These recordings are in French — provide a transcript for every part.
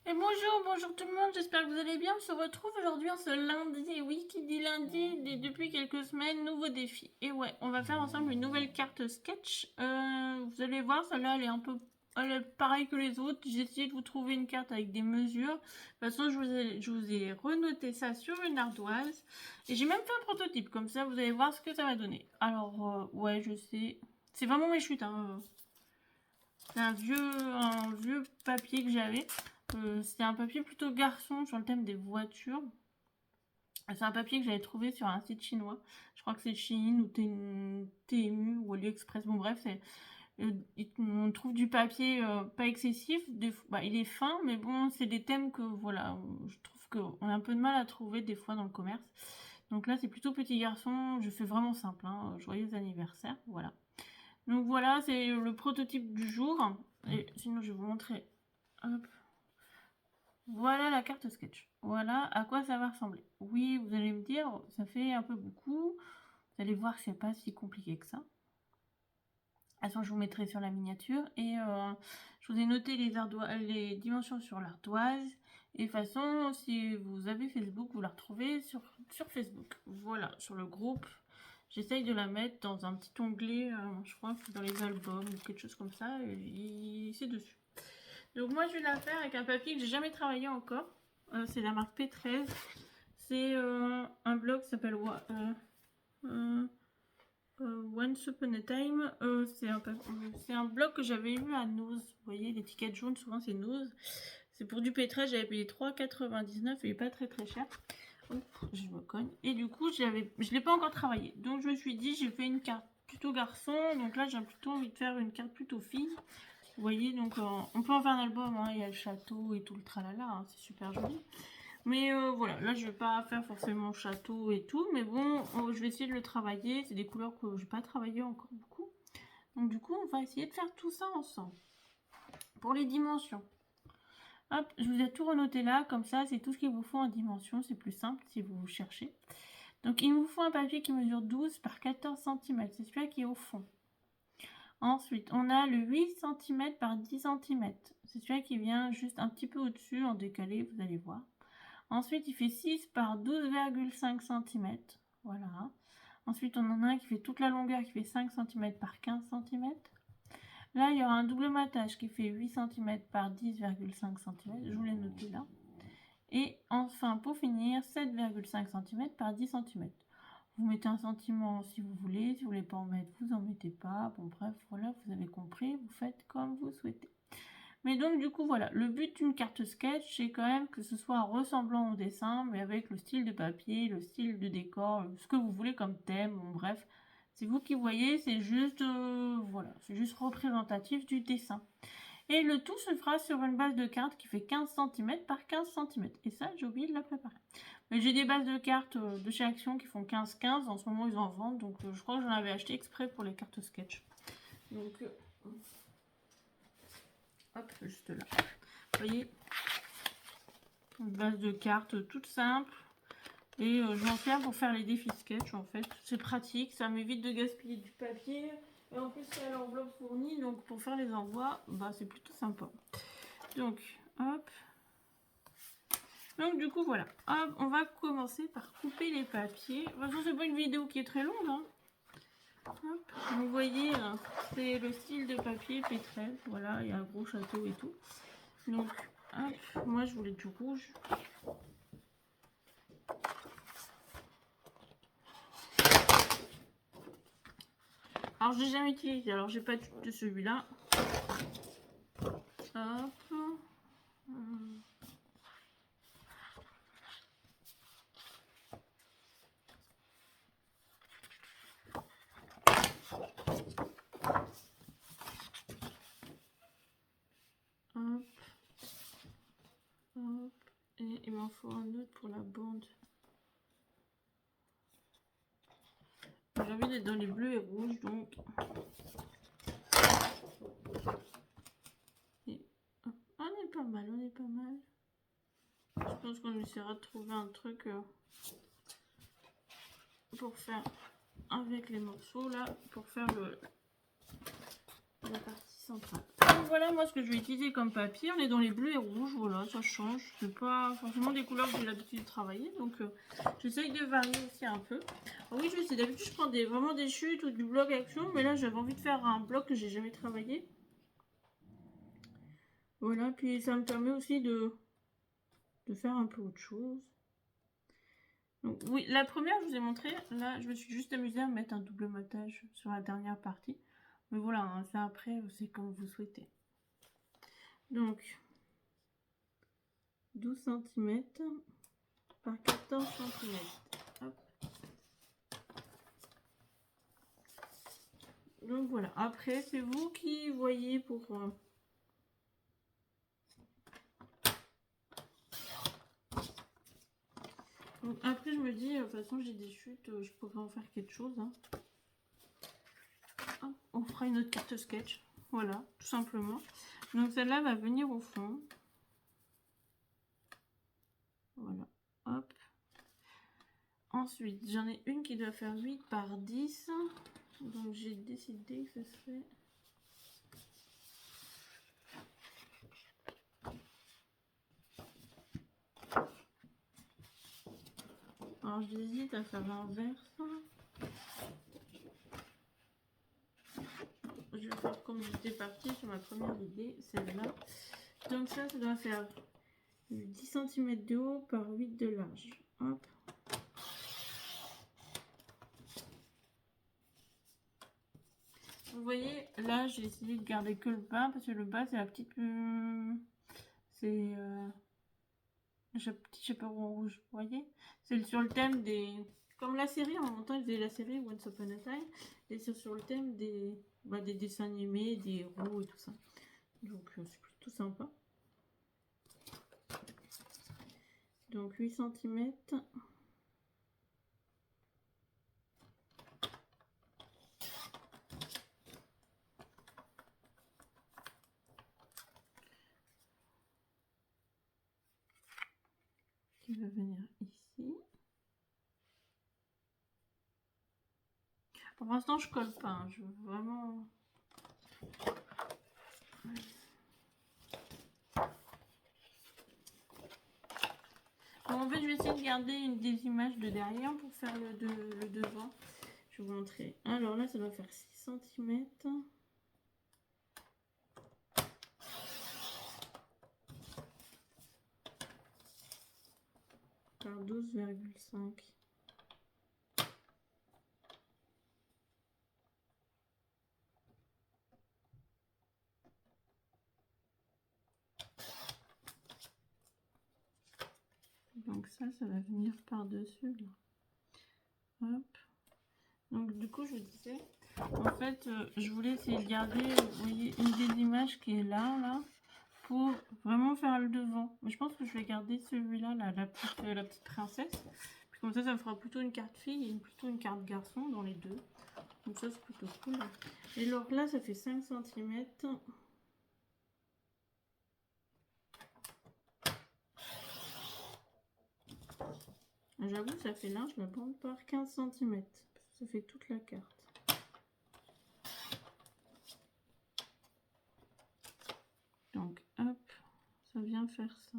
Et bonjour tout le monde, j'espère que vous allez bien. On se retrouve aujourd'hui en ce lundi, et oui, qui dit lundi, depuis quelques semaines, nouveau défi. Et ouais, on va faire ensemble une nouvelle carte sketch. Vous allez voir, celle-là, elle est pareille que les autres. J'ai essayé de vous trouver une carte avec des mesures. De toute façon, je vous ai renoté ça sur une ardoise. Et j'ai même fait un prototype, comme ça, vous allez voir ce que ça va donner. Alors, ouais, je sais. C'est vraiment mes chutes, hein. C'est un vieux papier que j'avais. C'était un papier plutôt garçon sur le thème des voitures. C'est un papier que j'avais trouvé sur un site chinois. Je crois que c'est Shein ou TMU ou AliExpress. Bon bref, on trouve du papier pas excessif. Il est fin, mais bon, c'est des thèmes que voilà, je trouve qu'on a un peu de mal à trouver des fois dans le commerce. Donc là, c'est plutôt petit garçon. Je fais vraiment simple. Hein. Joyeux anniversaire, voilà. Donc voilà, c'est le prototype du jour. Et sinon, je vais vous montrer. Hop. Voilà la carte sketch. Voilà à quoi ça va ressembler. Oui, vous allez me dire, ça fait un peu beaucoup. Vous allez voir que c'est pas si compliqué que ça. De toute façon, je vous mettrai sur la miniature. Et je vous ai noté les dimensions sur l'ardoise. Et de toute façon, si vous avez Facebook, vous la retrouvez sur Facebook. Voilà, sur le groupe. J'essaye de la mettre dans un petit onglet, je crois que dans les albums ou quelque chose comme ça. Et c'est dessus. Donc moi je vais la faire avec un papier que j'ai jamais travaillé encore. C'est la marque P13. C'est un blog qui s'appelle Once Upon a Time. C'est un blog que j'avais eu à Nose. Vous voyez l'étiquette jaune, souvent c'est Nose. C'est pour du P13, j'avais payé 3,99 et il est pas très cher. Oups, je me cogne. Et du coup je l'ai pas encore travaillé. Donc je me suis dit j'ai fait une carte plutôt garçon. Donc là j'ai plutôt envie de faire une carte plutôt fille. Vous voyez, donc on peut en faire un album, hein, il y a le château et tout le tralala, hein, c'est super joli. Mais voilà, là je vais pas faire forcément château et tout, mais bon, je vais essayer de le travailler. C'est des couleurs que je n'ai pas travaillé encore beaucoup. Donc du coup, on va essayer de faire tout ça ensemble. Pour les dimensions. Hop, je vous ai tout renoté là, comme ça, c'est tout ce qu'il vous faut en dimension. C'est plus simple si vous cherchez. Donc il vous faut un papier qui mesure 12 par 14 cm. C'est celui-là qui est au fond. Ensuite, on a le 8 cm par 10 cm. C'est celui-là qui vient juste un petit peu au-dessus, en décalé, vous allez voir. Ensuite, il fait 6 par 12,5 cm. Voilà. Ensuite, on en a un qui fait toute la longueur, qui fait 5 cm par 15 cm. Là, il y aura un double matage qui fait 8 cm par 10,5 cm. Je vous l'ai noté là. Et enfin, pour finir, 7,5 cm par 10 cm. Vous mettez un sentiment si vous voulez, si vous voulez pas en mettre, vous en mettez pas. Bon bref, voilà, vous avez compris, vous faites comme vous souhaitez. Mais donc du coup voilà, le but d'une carte sketch, c'est quand même que ce soit ressemblant au dessin, mais avec le style de papier, le style de décor, ce que vous voulez comme thème, bon bref. C'est vous qui voyez, c'est juste, voilà, c'est juste représentatif du dessin. Et le tout se fera sur une base de carte qui fait 15 cm par 15 cm. Et ça, j'ai oublié de la préparer. Mais j'ai des bases de cartes de chez Action qui font 15-15. En ce moment, ils en vendent. Donc, je crois que j'en avais acheté exprès pour les cartes sketch. Donc, hop, juste là. Vous voyez, une base de cartes toute simple. Et je vais en faire pour faire les défis sketch, en fait. C'est pratique, ça m'évite de gaspiller du papier. Et en plus, c'est à l'enveloppe fournie. Donc, pour faire les envois, bah, c'est plutôt sympa. Donc, hop. Donc du coup voilà, hop, on va commencer par couper les papiers. De toute façon c'est pas une vidéo qui est très longue. Hein. Hop. Vous voyez, c'est le style de papier P13. Voilà, il y a un gros château et tout. Donc hop, moi je voulais du rouge. Alors je l'ai jamais utilisé, alors j'ai pas de celui-là. Hop. Hop. Hop. Et il m'en faut un autre pour la bande. J'ai envie d'être dans les bleus et rouges, donc... Et... on est pas mal, on est pas mal. Je pense qu'on essaiera de trouver un truc pour faire avec les morceaux là, pour faire la partie centrale. Donc voilà, moi ce que je vais utiliser comme papier, on est dans les bleus et rouges, voilà, ça change. C'est pas forcément des couleurs que j'ai l'habitude de travailler, donc j'essaye de varier aussi un peu. Alors oui, je sais, d'habitude je prends vraiment des chutes ou du bloc action, mais là j'avais envie de faire un bloc que j'ai jamais travaillé. Voilà, puis ça me permet aussi de faire un peu autre chose. Donc, oui, la première, je vous ai montré. Là, je me suis juste amusée à mettre un double matage sur la dernière partie. Mais voilà, hein, ça après, c'est comme vous souhaitez. Donc, 12 cm par 14 cm. Hop. Donc voilà, après, c'est vous qui voyez pour... Donc après, je me dis, de toute façon, j'ai des chutes, je pourrais en faire quelque chose. Hein. Hop, on fera une autre carte sketch. Voilà, tout simplement. Donc celle-là va venir au fond. Voilà, hop. Ensuite, j'en ai une qui doit faire 8 par 10. Donc j'ai décidé que ce serait... Alors j'hésite à faire l'inverse. Je vais faire comme j'étais partie sur ma première idée, celle-là. Donc ça doit faire 10 cm de haut par 8 de large. Hop. Vous voyez, là j'ai essayé de garder que le bas parce que le bas c'est la petite... c'est le petit chaperon rouge, vous voyez. C'est sur le thème des... Comme la série, en même temps ils faisaient la série Once Upon a Time. Et c'est sur le thème des dessins animés, des héros et tout ça. Donc c'est plutôt sympa. Donc 8 cm. Qui va venir ici. Pour l'instant je colle pas, hein. Je veux vraiment... Alors, en fait je vais essayer de garder une des images de derrière pour faire le devant. Je vais vous montrer. Alors là ça doit faire 6 cm. Par 12,5. Donc ça va venir par-dessus là. Hop. Donc du coup je vous disais, en fait je voulais essayer de garder, vous voyez, une des images qui est là, pour vraiment faire le devant. Mais je pense que je vais garder celui-là, la petite princesse. Puis comme ça me fera plutôt une carte fille et plutôt une carte garçon dans les deux. Donc ça c'est plutôt cool. Et alors là ça fait 5 cm. J'avoue, ça fait large la bande par 15 cm. Ça fait toute la carte. Donc, hop, ça vient faire ça.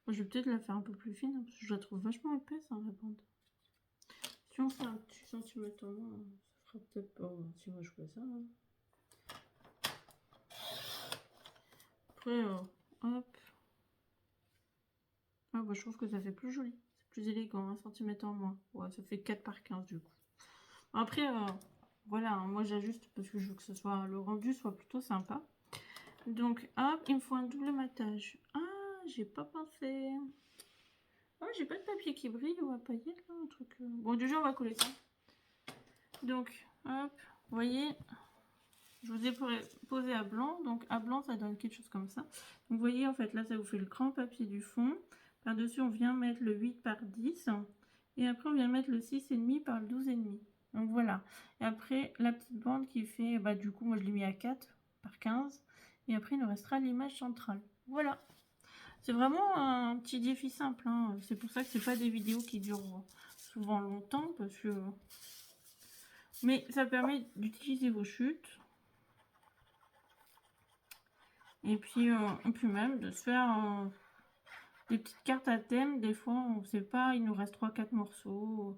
Moi, je vais peut-être la faire un peu plus fine, hein, parce que je la trouve vachement épaisse, hein, la bande. Si on fait un petit centimètre en moins, ça fera peut-être pas... Si moi je fais ça... Hein. Après, hop. Ah, bah, je trouve que ça fait plus joli. C'est plus élégant, 1 cm en moins. Ouais, ça fait 4 par 15 du coup. Après, voilà, hein, moi j'ajuste parce que je veux que ce soit, le rendu soit plutôt sympa. Donc, hop, il me faut un double matage. Ah, j'ai pas pensé. Ah, j'ai pas de papier qui brille ou à paillettes là, un truc. Bon, déjà on va coller ça. Donc, hop, vous voyez, je vous ai posé à blanc. Donc, à blanc, ça donne quelque chose comme ça. Donc, vous voyez, en fait, là, ça vous fait le grand papier du fond. Par-dessus, on vient mettre le 8 par 10. Et après, on vient mettre le 6,5 par le 12,5. Donc, voilà. Et après, la petite bande qui fait, bah, du coup, moi, je l'ai mis à 4 par 15. Et après, il nous restera l'image centrale. Voilà. C'est vraiment un petit défi simple, hein. C'est pour ça que c'est pas des vidéos qui durent souvent longtemps, parce que... Mais ça permet d'utiliser vos chutes. Et puis même de se faire des petites cartes à thème. Des fois, on ne sait pas, il nous reste 3-4 morceaux,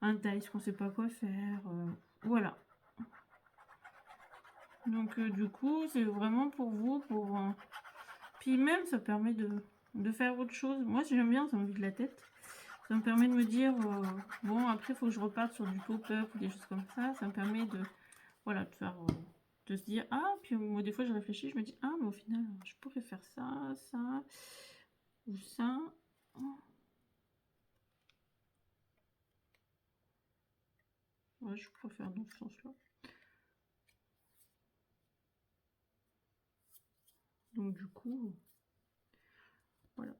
un dice qu'on ne sait pas quoi faire. Voilà. Donc du coup, c'est vraiment pour vous, puis même, ça permet de faire autre chose. Moi, j'aime bien, ça me vide la tête. Ça me permet de me dire, bon, après, il faut que je reparte sur du pop-up ou des choses comme ça. Ça me permet de, voilà, de faire, de se dire, ah, puis moi, des fois, je réfléchis, je me dis, ah, mais au final, je pourrais faire ça, ça, ou ça. Ouais, je préfère dans ce sens-là. Donc, du coup, voilà.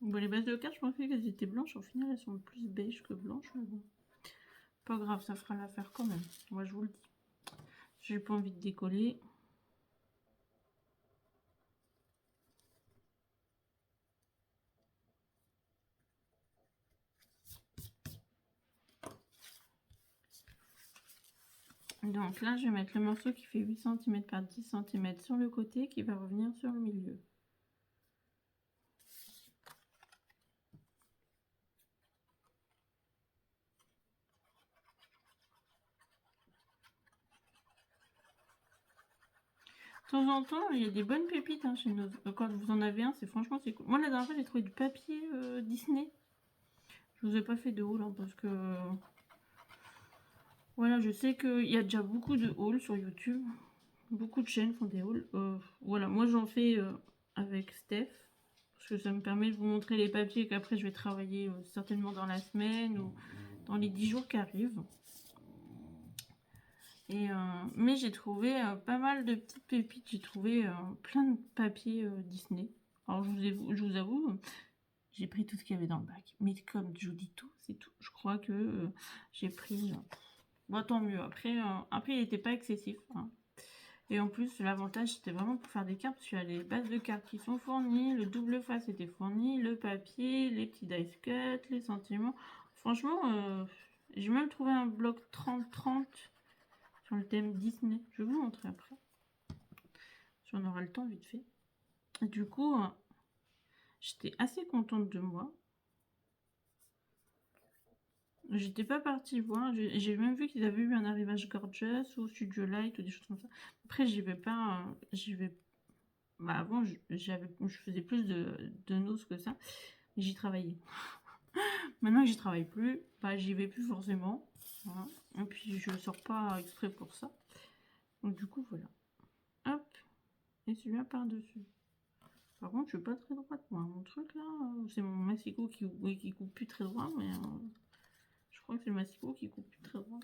Bon, les bases de cartes, je pensais qu'elles étaient blanches. Au final, elles sont plus beige que blanches. Mais bon, pas grave, ça fera l'affaire quand même. Moi, je vous le dis. J'ai pas envie de décoller. Donc là, je vais mettre le morceau qui fait 8 cm par 10 cm sur le côté, qui va revenir sur le milieu. De temps en temps, il y a des bonnes pépites hein, chez nous. Quand vous en avez un, c'est franchement c'est cool. Moi, la dernière fois, j'ai trouvé du papier Disney. Je vous ai pas fait de haul hein, parce que... Voilà, je sais qu'il y a déjà beaucoup de hauls sur YouTube. Beaucoup de chaînes font des hauls. Voilà, moi j'en fais avec Steph. Parce que ça me permet de vous montrer les papiers qu'après je vais travailler certainement dans la semaine ou dans les 10 jours qui arrivent. Et, mais j'ai trouvé pas mal de petites pépites. J'ai trouvé plein de papiers Disney. Alors je vous avoue, j'ai pris tout ce qu'il y avait dans le bac. Mais comme je vous dis tout, c'est tout. Je crois que j'ai pris... bon, tant mieux. Après, il n'était pas excessif. Hein. Et en plus, l'avantage, c'était vraiment pour faire des cartes. Parce qu'il y a les bases de cartes qui sont fournies. Le double face était fourni. Le papier, les petits dice cut, les sentiments. Franchement, j'ai même trouvé un bloc 30-30 sur le thème Disney. Je vais vous montrer après. Si on aura le temps, vite fait. Et du coup, j'étais assez contente de moi. J'étais pas partie voir. J'ai même vu qu'ils avaient eu un arrivage Gorgeous ou Studio Light ou des choses comme ça. Après, j'y vais pas. J'y vais. Bah, avant, je faisais plus de nose que ça. Mais j'y travaillais. Maintenant que j'y travaille plus, bah, j'y vais plus forcément. Voilà. Et puis, je sors pas exprès pour ça. Donc, du coup, voilà. Hop. Et celui-là par-dessus. Par contre, je suis pas très droite, moi. Mon truc, là, c'est mon massicot qui coupe plus très droit, mais... je crois que c'est le massicot qui coupe plus très droit.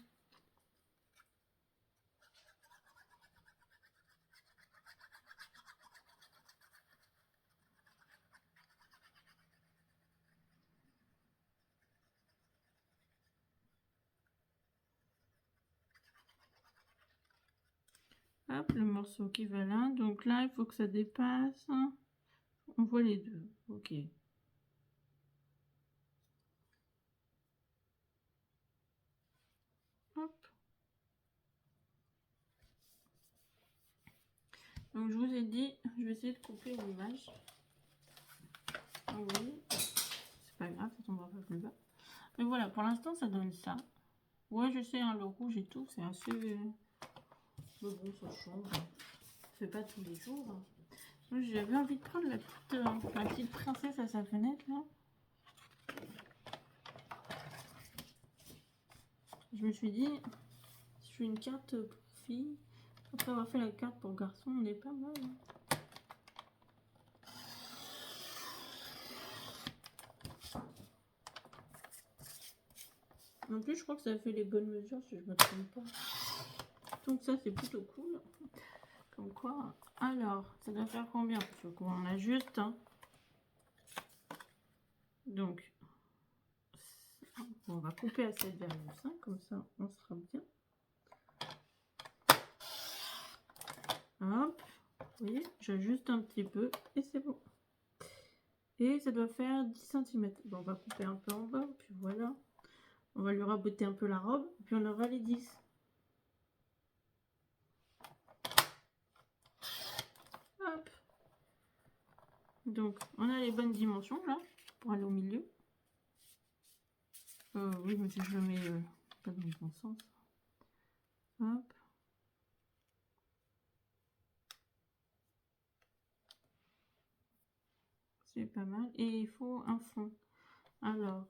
Hop, le morceau qui va là. Donc là, il faut que ça dépasse. On voit les deux. Ok. Hop. Donc je vous ai dit, je vais essayer de couper l'image. Ah oui. C'est pas grave, ça tombera pas plus bas. Mais voilà, pour l'instant, ça donne ça. Ouais, je sais, hein, le rouge et tout, c'est assez... Mais bon, ça change. Je fais pas tous les jours. J'avais envie de prendre la petite princesse à sa fenêtre, là. Je me suis dit, si je fais une carte pour fille, après avoir fait la carte pour garçon, on est pas mal. Hein. En plus, je crois que ça fait les bonnes mesures, si je me trompe pas. Donc ça, c'est plutôt cool. Comme quoi, alors, ça doit faire combien? Faut qu'on ajuste. Hein. Donc, on va couper à 7,5, comme ça on sera bien. Hop, vous voyez, j'ajuste un petit peu et c'est bon. Et ça doit faire 10 cm. Bon, on va couper un peu en bas, puis voilà. On va lui raboter un peu la robe, puis on aura les 10. Hop. Donc, on a les bonnes dimensions là, pour aller au milieu. Oui, mais si je le mets pas dans le bon sens. Hop. C'est pas mal. Et il faut un fond. Alors,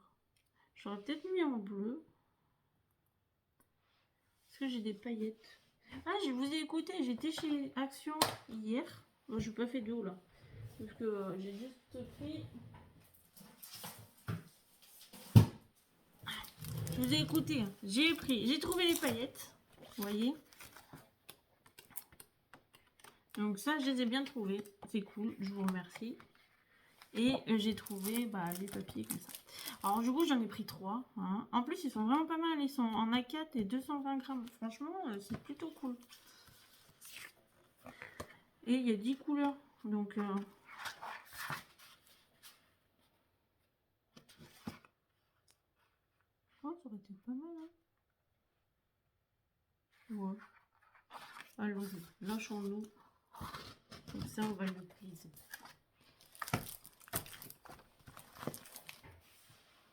j'aurais peut-être mis en bleu. Parce que j'ai des paillettes. Ah, je vous ai écouté, j'étais chez Action hier. Bon, j'ai pas fait de haut là. Parce que j'ai juste pris... Je vous ai écouté. Hein. J'ai trouvé les paillettes. Vous voyez. Donc ça, je les ai bien trouvées. C'est cool, je vous remercie. Et j'ai trouvé les papiers comme ça. Alors du coup, j'en ai pris 3. Hein. En plus, ils sont vraiment pas mal. Ils sont en A4 et 220 grammes. Franchement, c'est plutôt cool. Et il y a 10 couleurs. Donc... Oh, ça aurait été pas mal. Hein. Ouais. Allons-y, lâchons-nous. Comme ça, on va l'utiliser.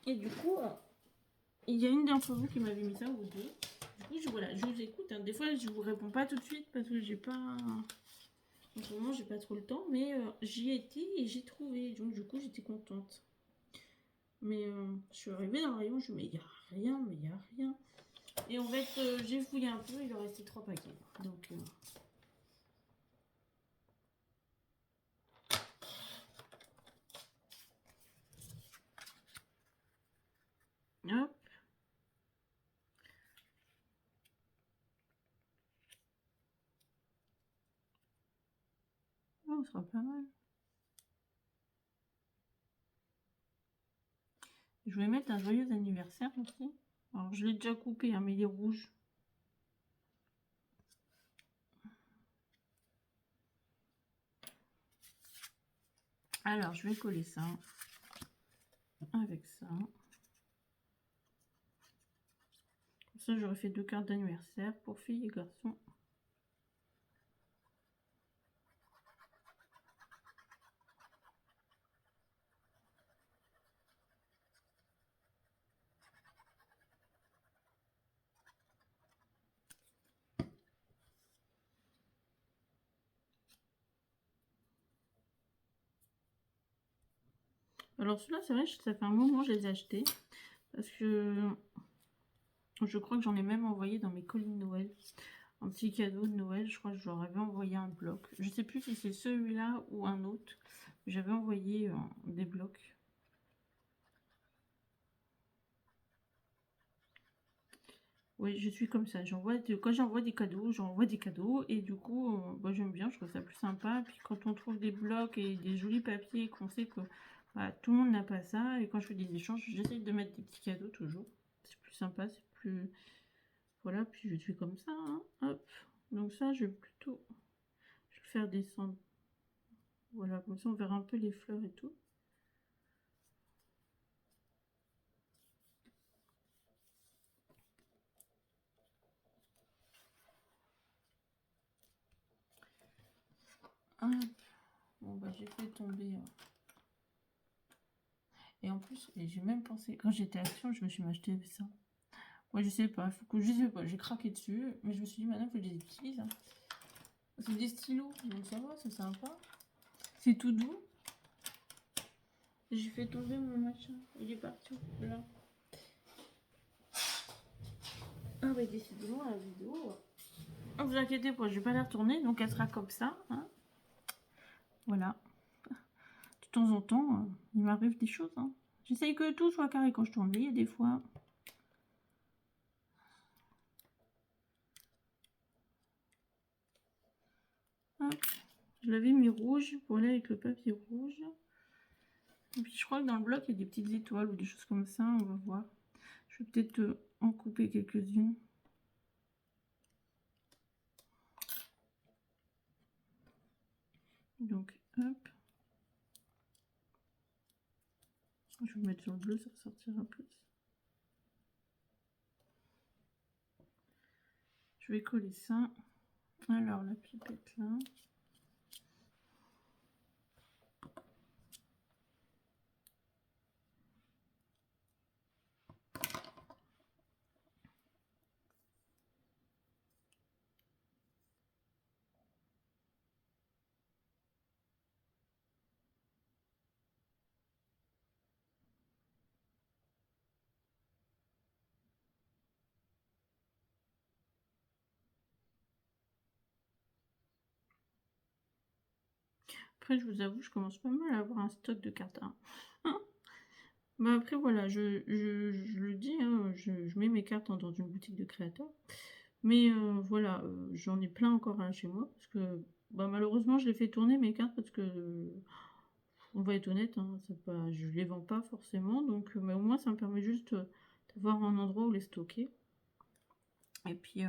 Et du coup, il y a une d'entre vous qui m'avait mis ça, ou deux. Du coup, voilà, je vous écoute. Hein. Des fois, je vous réponds pas tout de suite parce que j'ai pas... En ce moment, j'ai pas trop le temps, mais j'y étais et j'ai trouvé. Donc, du coup, j'étais contente. Mais je suis arrivée dans le rayon, je me dis, mais il n'y a rien, mais il n'y a rien. Et en fait, j'ai fouillé un peu, il en restait 3 paquets. Donc... Hop. Oh, ça sera pas mal. Je vais mettre un joyeux anniversaire aussi. Alors, je l'ai déjà coupé, hein, mais il est rouge. Alors, je vais coller ça avec ça. Comme ça, j'aurais fait 2 cartes d'anniversaire pour filles et garçons. Alors, celui-là, c'est vrai, ça fait un moment que je les ai achetés. Parce que je crois que j'en ai même envoyé dans mes colis de Noël. Un petit cadeau de Noël, je crois que je leur avais envoyé un bloc. Je sais plus si c'est celui-là ou un autre. J'avais envoyé des blocs. Oui, je suis comme ça. Quand j'envoie des cadeaux, j'envoie des cadeaux. Et du coup, j'aime bien, je trouve ça plus sympa. Puis quand on trouve des blocs et des jolis papiers, qu'on sait que tout le monde n'a pas ça. Et quand je fais des échanges, j'essaye de mettre des petits cadeaux toujours. C'est plus sympa, c'est plus... Voilà, puis je suis comme ça. Hein. Hop. Donc ça, je vais plutôt... Je vais le faire descendre. Voilà, comme ça on verra un peu les fleurs et tout. Hop. Bon, j'ai fait tomber... Et en plus, j'ai même pensé, quand j'étais à Action, je me suis acheté ça. Ouais, je sais pas, je sais pas, j'ai craqué dessus, mais je me suis dit maintenant, il faut que je les utilise. Hein. C'est des stylos, donc ça va, c'est sympa. C'est tout doux. J'ai fait tomber mon machin, il est parti là. Ah ouais, décidément, la vidéo. Ne vous inquiétez pas, je vais pas la retourner, donc elle sera comme ça. Hein. Voilà. De temps en temps, il m'arrive des choses. Hein. J'essaye que tout soit carré quand je tourne, mais il y a des fois... Hop. Je l'avais mis rouge pour aller avec le papier rouge. Et puis je crois que dans le bloc, il y a des petites étoiles ou des choses comme ça, on va voir. Je vais peut-être en couper quelques-unes. Donc, hop. Je vais mettre sur le bleu, ça ressortira plus. Je vais coller ça. Alors, la pipette là. Après, je vous avoue, je commence pas mal à avoir un stock de cartes. Bah après, voilà, je le dis, hein, je mets mes cartes dans une boutique de créateurs. Mais voilà, j'en ai plein encore chez moi. Parce que bah, malheureusement, je les fais tourner mes cartes parce que, on va être honnête, hein, pas, je les vends pas forcément. Donc, mais au moins, ça me permet juste d'avoir un endroit où les stocker. Et puis,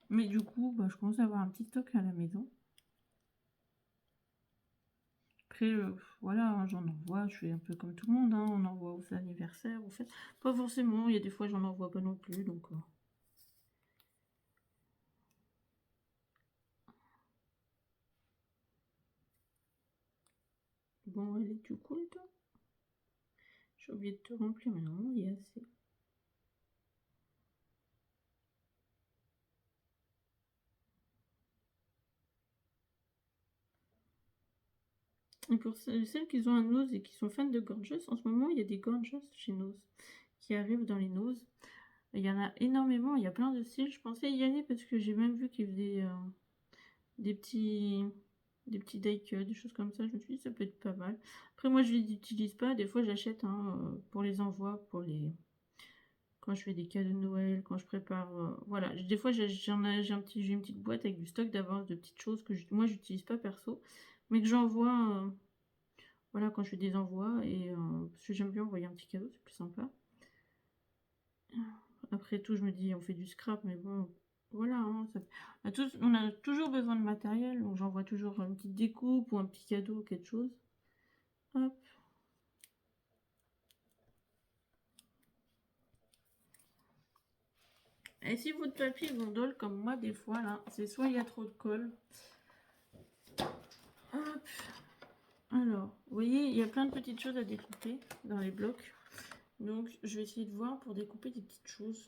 mais du coup, bah, je commence à avoir un petit stock à la maison. Après, voilà, hein, j'en envoie, je fais un peu comme tout le monde, hein, on envoie aux anniversaires, au fait. Pas forcément, il y a des fois j'en envoie pas non plus, donc... Bon, allez, tu coules, toi? J'ai oublié de te remplir, mais normalement, il y a assez. Et pour celles qui ont un nose et qui sont fans de gorgeous, en ce moment, il y a des gorgeous chez Nose qui arrivent dans les noses. Il y en a énormément, il y a plein de styles. Je pensais y aller parce que j'ai même vu qu'ils faisaient des petits die cuts, des choses comme ça. Je me suis dit, ça peut être pas mal. Après, moi, je les utilise pas. Des fois, j'achète pour les envois, quand je fais des cadeaux de Noël, quand je prépare. Voilà, des fois, j'ai une petite boîte avec du stock d'avance de petites choses que moi, j'utilise pas perso, mais que j'envoie. Voilà, quand je fais des envois, et parce que j'aime bien envoyer un petit cadeau, c'est plus sympa. Après tout, je me dis, on fait du scrap, mais bon, voilà, hein, on a toujours besoin de matériel, donc j'envoie toujours une petite découpe ou un petit cadeau, quelque chose. Hop. Et si votre papier gondole, comme moi des fois, là, c'est soit il y a trop de colle. Hop. Alors, vous voyez, il y a plein de petites choses à découper dans les blocs. Donc, je vais essayer de voir pour découper des petites choses.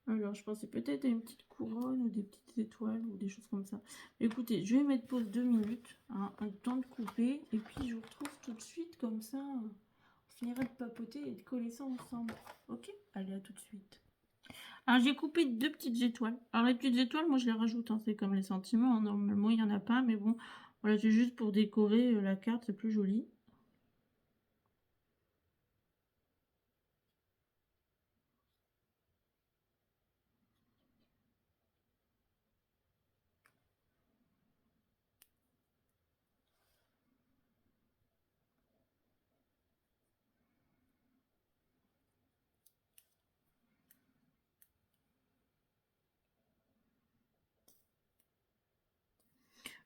Alors, je pensais peut-être à une petite couronne ou des petites étoiles ou des choses comme ça. Écoutez, je vais mettre pause 2 minutes, hein, un temps de couper, et puis je vous retrouve tout de suite, comme ça, on finira de papoter et de coller ça ensemble. Ok? Allez, à tout de suite. Alors, j'ai coupé 2 petites étoiles. Alors, les petites étoiles, moi, je les rajoute, hein, c'est comme les sentiments, hein, normalement, il n'y en a pas, mais bon, voilà, c'est juste pour décorer la carte, c'est plus joli.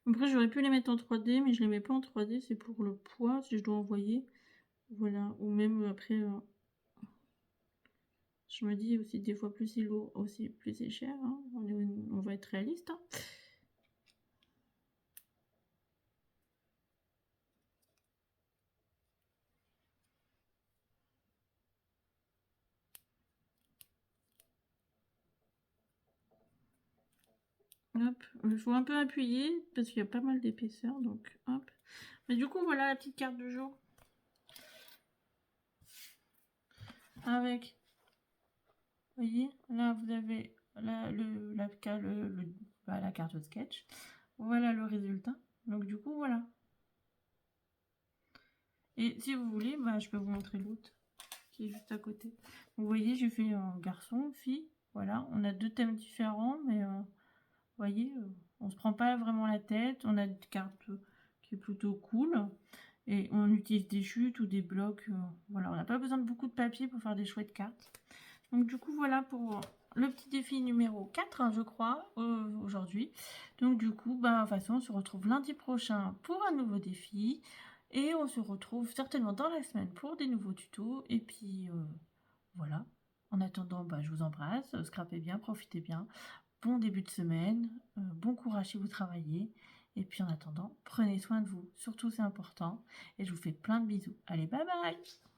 Après, j'aurais pu les mettre en 3D, mais je les mets pas en 3D, c'est pour le poids, si je dois envoyer. Voilà, ou même après, je me dis aussi, des fois, plus c'est lourd, aussi plus c'est cher. Hein. On va être réaliste. Hein. Hop, il faut un peu appuyer parce qu'il y a pas mal d'épaisseur, donc hop. Mais du coup, voilà la petite carte du jour. Avec, vous voyez, là vous avez la carte de sketch. Voilà le résultat. Donc du coup, voilà. Et si vous voulez, bah, je peux vous montrer l'autre qui est juste à côté. Vous voyez, j'ai fait un garçon, fille. Voilà, on a 2 thèmes différents, mais vous voyez, on se prend pas vraiment la tête. On a une carte qui est plutôt cool. Et on utilise des chutes ou des blocs. Voilà, on n'a pas besoin de beaucoup de papier pour faire des chouettes cartes. Donc du coup, voilà pour le petit défi numéro 4, hein, je crois, aujourd'hui. Donc du coup, bah, de toute façon, on se retrouve lundi prochain pour un nouveau défi. Et on se retrouve certainement dans la semaine pour des nouveaux tutos. Et puis, voilà. En attendant, bah, je vous embrasse. Scrapez bien, profitez bien. Bon début de semaine. Bon courage si vous travaillez. Et puis en attendant, prenez soin de vous. Surtout, c'est important. Et je vous fais plein de bisous. Allez, bye bye!